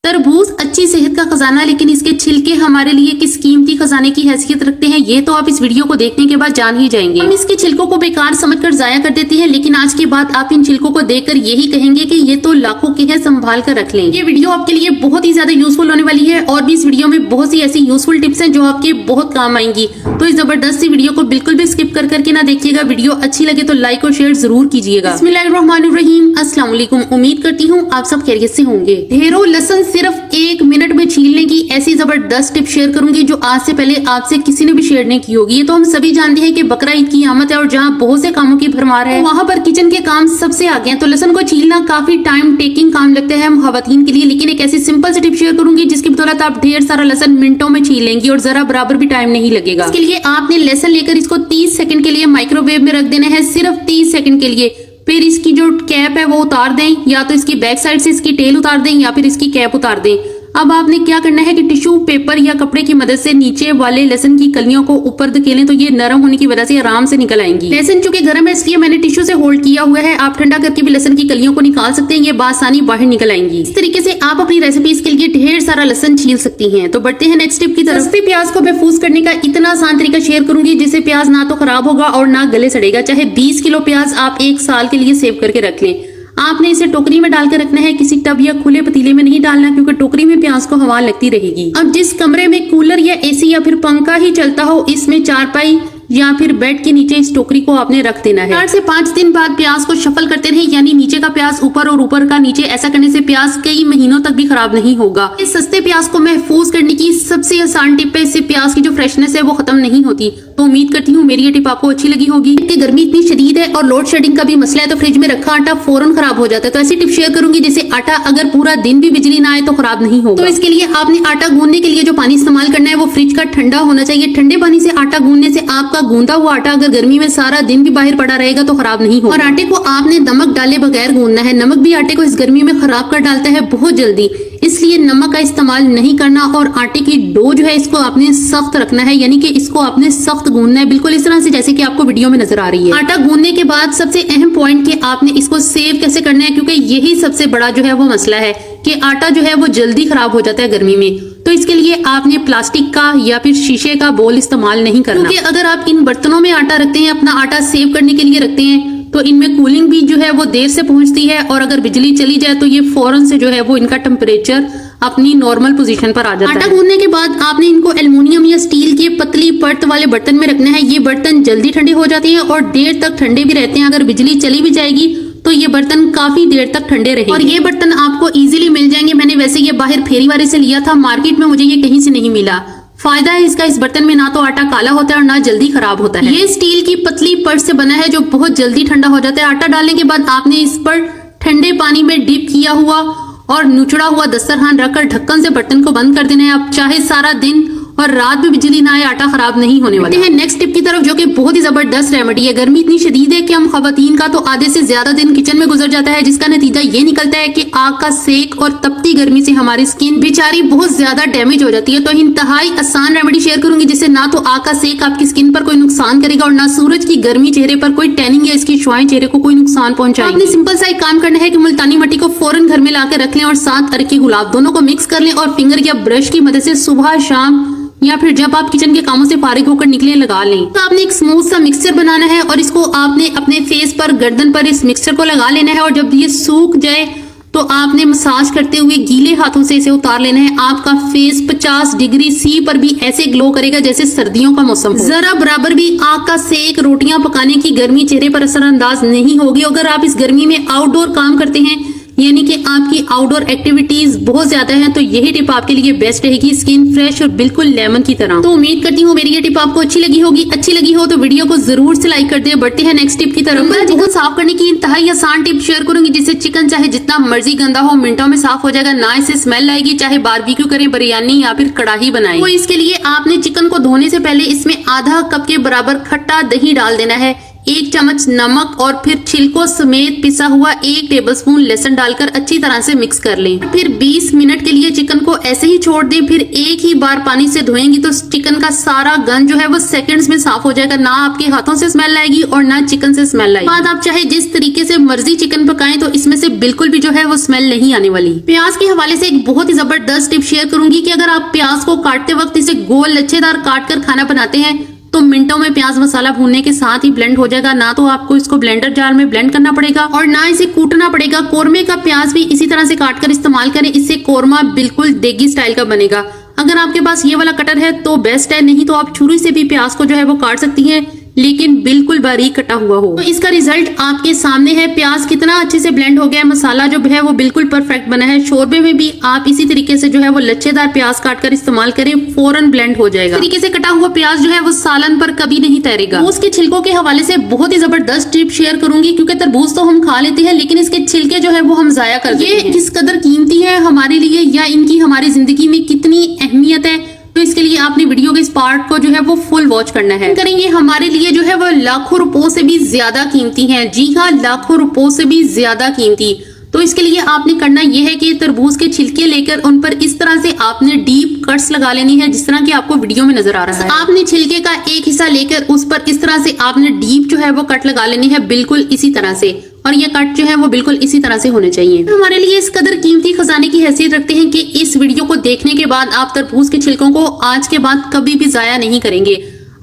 तरबूज अच्छी सेहत का खजाना, लेकिन इसके छिलके हमारे लिए किस कीमती खजाने की हैसियत रखते हैं ये तो आप इस वीडियो को देखने के बाद जान ही जाएंगे। हम इसके छिलकों को बेकार समझकर जाया कर देते हैं, लेकिन आज के बाद आप इन छिलकों को देखकर यही कहेंगे कि ये तो लाखों के हैं, संभाल कर रख लें। ये वीडियो आपके लिए बहुत ही ज्यादा यूजफुल होने वाली है और भी इस वीडियो में बहुत सी ऐसी यूजफुल टिप्स हैं जो आपके बहुत काम आएंगी। तो इस जबरदस्त सी वीडियो को बिल्कुल भी स्किप कर करके ना देखिएगा। वीडियो अच्छी लगे तो लाइक और शेयर जरूर कीजिएगा। बिस्मिल्लाहिर्रहमानिर्रहीम, अस्सलाम वालेकुम। उम्मीद करती हूँ आप सब खैरियत से होंगे। ढेरों लहसुन सिर्फ 1 मिनट में छीलने की ऐसी जबरदस्त टिप शेयर करूंगी जो आज से पहले आपसे किसी ने भी शेयर नहीं की होगी। ये तो हम सभी जानते हैं कि बकरा ईद की आमद है और जहाँ बहुत से कामों की भरमार है वहाँ पर किचन के काम सबसे आगे हैं। तो लहसुन को छीलना काफी टाइम टेकिंग काम लगता है हम खवातीन के लिए, लेकिन एक ऐसी सिंपल सी टिप शेयर करूंगी जिसकी बदौलत आप ढेर सारा लहसुन मिनटों में छील लेंगी और जरा बराबर भी टाइम नहीं लगेगा। इसके लिए आपने लहसुन लेकर इसको 30 सेकंड के लिए माइक्रोवेव में रख देना है, सिर्फ 30 सेकंड के लिए। फिर इसकी जो कैप है वो उतार दें, या तो इसकी बैक साइड से इसकी टेल उतार दें या फिर इसकी कैप उतार दें। अब आपने क्या करना है कि टिश्यू पेपर या कपड़े की मदद से नीचे वाले लहसुन की कलियों को ऊपर धकेलें तो ये नरम होने की वजह से आराम से निकल आएंगी। लहसुन चूंकि गर्म है इसलिए मैंने टिश्यू से होल्ड किया हुआ है, आप ठंडा करके भी लहसुन की कलियों को निकाल सकते हैं, ये बासानी बाहर निकल आएंगी। इस तरीके से आप अपनी रेसिपीज के लिए ढेर सारा लहसुन छील सकती हैं। तो बढ़ते हैं नेक्स्ट टिप की तरफ। सस्ते प्याज को महफूज करने का इतना आसान तरीका शेयर करूंगी जिससे प्याज ना तो खराब होगा और ना गले सड़ेगा। चाहे 20 किलो प्याज आप 1 साल के लिए सेव करके रख लें। आपने इसे टोकरी में डालकर रखना है, किसी टब या खुले पतीले में नहीं डालना क्योंकि टोकरी में प्याज को हवा लगती रहेगी। अब जिस कमरे में कूलर या एसी या फिर पंखा ही चलता हो, इसमें चारपाई या फिर बेड के नीचे इस टोकरी को आपने रख देना है। 4 से 5 दिन बाद प्याज को शफल करते रहे, यानी नीचे का प्याज ऊपर और ऊपर का नीचे। ऐसा करने से प्याज कई महीनों तक भी खराब नहीं होगा। इस सस्ते प्याज को महफूज करने की सबसे आसान टिप है, इससे प्याज की जो फ्रेशनेस है वो खत्म नहीं होती। तो उम्मीद करती हूँ मेरी ये टिप आपको अच्छी लगी होगी। कि गर्मी इतनी शदीद है और लोड शेडिंग का भी मसला है तो फ्रिज में रखा आटा फौरन खराब हो जाता है। तो ऐसी टिप शेयर करूंगी जिससे आटा अगर पूरा दिन भी बिजली ना आए तो खराब नहीं होगा। तो इसके लिए आपने आटा गूंदने के लिए जो पानी इस्तेमाल करना है वो फ्रिज का ठंडा होना चाहिए। ठंडे पानी से आटा गूंदने से आपका गूंदा हुआ आटा अगर गर्मी में सारा दिन भी बाहर पड़ा रहेगा तो खराब नहीं होगा। और आटे को आपने नमक डाले बगैर गूंदना है। नमक भी आटे को इस गर्मी में खराब कर डालता है बहुत जल्दी, इसलिए नमक का इस्तेमाल नहीं करना। और आटे की डो जो है इसको आपने सख्त रखना है, यानी कि इसको आपने सख्त गूंदना है, बिल्कुल इस तरह से जैसे कि आपको वीडियो में नजर आ रही है। आटा गूंदने के बाद सबसे अहम पॉइंट कि आपने इसको सेव कैसे करना है, क्योंकि यही सबसे बड़ा जो है वो मसला है कि आटा जो है वो जल्दी खराब हो जाता है गर्मी में। तो इसके लिए आपने प्लास्टिक का या फिर शीशे का बोल इस्तेमाल नहीं करना, क्योंकि अगर आप इन बर्तनों में आटा रखते हैं, अपना आटा सेव करने के लिए रखते हैं, तो इनमें कूलिंग भी जो है वो देर से पहुंचती है और अगर बिजली चली जाए तो ये फौरन से जो है वो इनका टेम्परेचर अपनी नॉर्मल पोजीशन पर आ जाता है। आटा गूंदने के बाद आपने इनको एल्युमिनियम या स्टील के पतली परत वाले बर्तन में रखना है। ये बर्तन जल्दी ठंडे हो जाते हैं और देर तक ठंडे भी रहते हैं। अगर बिजली चली भी जाएगी तो ये बर्तन काफी देर तक ठंडे रहेंगे और ये बर्तन आपको इजीली मिल जाएंगे। मैंने वैसे ये बाहर फेरी वाले से लिया था, मार्केट में मुझे ये कहीं से नहीं मिला। फायदा है इसका, इस बर्तन में ना तो आटा काला होता है और ना जल्दी खराब होता है। ये स्टील की पतली परत से बना है जो बहुत जल्दी ठंडा हो जाता है। आटा डालने के बाद आपने इस पर ठंडे पानी में डिप किया हुआ और नुचड़ा हुआ दस्तरखान रखकर ढक्कन से बर्तन को बंद कर देना है। अब चाहे सारा दिन और रात में बिजली ना आए, आटा खराब नहीं होने वाला है। नेक्स्ट टिप की तरफ जो कि बहुत ही जबरदस्त रेमेडी है। गर्मी इतनी शदीद है कि हम खवातीन का तो आधे से ज्यादा दिन किचन में गुजर जाता है, जिसका नतीजा ये निकलता है कि आग का सेक और तपती गर्मी से हमारी स्किन बेचारी बहुत ज्यादा डैमेज हो जाती है। तो इंतहाई आसान रेमेडी शेयर करूंगी जिससे ना तो आग का सेक आपकी स्किन पर कोई नुकसान करेगा और ना सूरज की गर्मी चेहरे पर कोई टैनिंग या इसकी शुआएं चेहरे को कोई नुकसान पहुंचाएगी। आपने सिंपल सा एक काम करना है कि मुल्तानी मिट्टी को फौरन घर में लाकर रख लें और साथ अरकी गुलाब दोनों को मिक्स कर लें और फिंगर या ब्रश की मदद से सुबह शाम या फिर जब आप किचन के कामों से फारिग होकर निकले लगा लें। तो आपने एक स्मूथ सा मिक्सचर बनाना है और इसको आपने अपने फेस पर, गर्दन पर इस मिक्सचर को लगा लेना है और जब ये सूख जाए तो आपने मसाज करते हुए गीले हाथों से इसे उतार लेना है। आपका फेस 50 डिग्री सी पर भी ऐसे ग्लो करेगा जैसे सर्दियों का मौसम हो। जरा बराबर भी आग का सेक, रोटियां पकाने की गर्मी चेहरे पर असरअंदाज नहीं होगी। अगर आप इस गर्मी में आउटडोर काम करते हैं, यानी कि आपकी आउटडोर एक्टिविटीज बहुत ज्यादा हैं, तो यही टिप आपके लिए बेस्ट रहेगी, स्किन फ्रेश और बिल्कुल लेमन की तरह। तो उम्मीद करती हूँ मेरी ये टिप आपको अच्छी लगी होगी। अच्छी लगी हो तो वीडियो को जरूर से लाइक कर दे। बढ़ते हैं नेक्स्ट टिप की तरफ। चिकन साफ करने की इंतहाई आसान टिप शेयर करूंगी जिससे चिकन चाहे जितना मर्जी गंदा हो मिनटों में साफ हो जाएगा, ना इसे स्मेल आएगी। चाहे बारबेक्यू करें, बिरयानी या फिर कढ़ाई बनाएं। तो इसके लिए आपने चिकन को धोने से पहले इसमें आधा कप के बराबर खट्टा दही डाल देना है। 1 चम्मच नमक और फिर छिलकों समेत पिसा हुआ 1 टेबलस्पून लहसुन डालकर अच्छी तरह से मिक्स कर लें। फिर 20 मिनट के लिए चिकन को ऐसे ही छोड़ दें। फिर एक ही बार पानी से धोएंगी तो चिकन का सारा गंद जो है वो सेकंड्स में साफ हो जाएगा। ना आपके हाथों से स्मेल आएगी और ना चिकन से स्मेल आएगी। बाद आप चाहे जिस तरीके से मर्जी चिकन पकाएं तो इसमें से बिल्कुल भी जो है वो स्मेल नहीं आने वाली। प्याज के हवाले से एक बहुत ही जबरदस्त टिप शेयर करूंगी कि अगर आप प्याज को काटते वक्त इसे गोल लच्छेदार काट कर खाना बनाते हैं तो मिनटों में प्याज मसाला भूनने के साथ ही ब्लेंड हो जाएगा। ना तो आपको इसको ब्लेंडर जार में ब्लेंड करना पड़ेगा और ना इसे कूटना पड़ेगा। कोरमे का प्याज भी इसी तरह से काट कर इस्तेमाल करें, इससे कोरमा बिल्कुल देगी स्टाइल का बनेगा। अगर आपके पास ये वाला कटर है तो बेस्ट है, नहीं तो आप छुरी से भी प्याज को जो है वो काट सकती हैं, लेकिन बिल्कुल बारीक कटा हुआ हो। तो इसका रिजल्ट आपके सामने है। प्याज कितना अच्छे से ब्लेंड हो गया है, मसाला जो है वो बिल्कुल परफेक्ट बना है। शोरबे में भी आप इसी तरीके से जो है वो लच्छेदार प्याज काटकर इस्तेमाल करें, फौरन ब्लेंड हो जाएगा। इस तरीके से कटा हुआ प्याज जो है वो सालन पर कभी नहीं तैरेगा। उसके छिलकों के हवाले से बहुत ही जबरदस्त टिप शेयर करूंगी, क्योंकि तरबूज तो हम खा लेते हैं लेकिन इसके छिलके जो है वो हम जाया कर देते हैं। ये किस कदर कीमती है हमारे लिए या इनकी हमारी जिंदगी में कितनी अहमियत है, तो इसके लिए आपने वीडियो के इस पार्ट को जो है वो फुल वॉच करना है। करेंगे हमारे लिए जो है वो लाखों रुपयों से भी ज्यादा कीमती है। जी हाँ, लाखों रुपयों से भी ज्यादा कीमती। तो इसके लिए आपने करना यह है कि तरबूज के छिलके लेकर उन पर इस तरह से आपने डीप कट्स लगा लेनी है, जिस तरह की आपको वीडियो में नजर आ रहा है। आपने छिलके का एक हिस्सा लेकर उस पर इस तरह से आपने डीप जो है वो कट लगा लेनी है, बिल्कुल इसी तरह से। और ये कट जो है वो बिल्कुल इसी तरह से होने चाहिए। हमारे लिए इस कदर कीमती खजाने की हैसियत रखते हैं कि इस वीडियो को देखने के बाद आप तरबूज के छिलकों को आज के बाद कभी भी जाया नहीं करेंगे।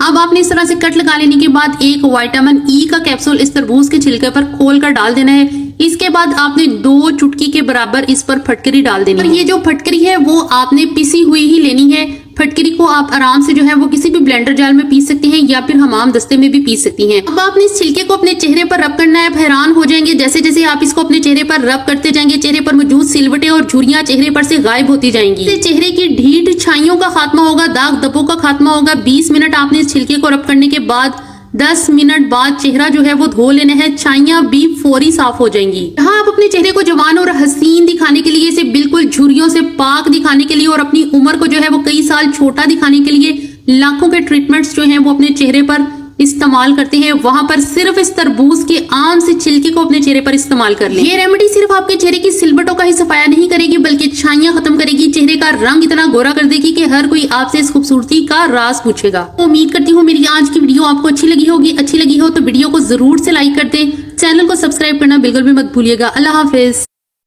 अब आपने इस तरह से कट लगा लेने के बाद एक विटामिन ई का कैप्सूल इस तरबूज के छिलके पर खोल कर डाल देना है। इसके बाद आपने 2 चुटकी के बराबर इस पर फटकरी डाल देनी है। और ये जो फटकरी है वो आपने पिसी हुई ही लेनी है। फटकरी को आप आराम से जो है वो किसी भी ब्लेंडर जार में पीस सकती हैं या फिर हमाम दस्ते में भी पीस सकती हैं। अब आपने इस छिलके को अपने चेहरे पर रब करना है। आप हैरान हो जाएंगे जैसे जैसे आप इसको अपने चेहरे पर रब करते जाएंगे, चेहरे पर मौजूद सिलवटें और झुर्रियां चेहरे पर से गायब होती जाएंगी। इससे चेहरे की ढीठ छाइयों का खात्मा होगा, दाग धब्बों का खात्मा होगा। 20 मिनट आपने इस छिलके को रब करने के बाद 10 मिनट बाद चेहरा जो है वो धो लेना है। छाइयां भी फौरी साफ हो जाएंगी। यहाँ आप अपने चेहरे को जवान और हसीन दिखाने के लिए, इसे बिल्कुल झुर्रियों से पाक दिखाने के लिए और अपनी उम्र को जो है वो कई साल छोटा दिखाने के लिए लाखों के ट्रीटमेंट्स जो हैं वो अपने चेहरे पर इस्तेमाल करते हैं। वहां पर सिर्फ इस तरबूज के आम से छिलके को अपने चेहरे पर इस्तेमाल कर लें। ये रेमेडी सिर्फ आपके चेहरे की सिलवटों का ही सफाया नहीं करेगी बल्कि छाइयां खत्म करेगी, चेहरे का रंग इतना गोरा कर देगी कि हर कोई आपसे इस खूबसूरती का राज पूछेगा। उम्मीद करती हूँ मेरी आज की वीडियो आपको अच्छी लगी होगी। अच्छी लगी हो तो वीडियो को जरूर से लाइक कर दें, चैनल को सब्सक्राइब करना बिल्कुल भी मत भूलिएगा। अल्लाह हाफिज।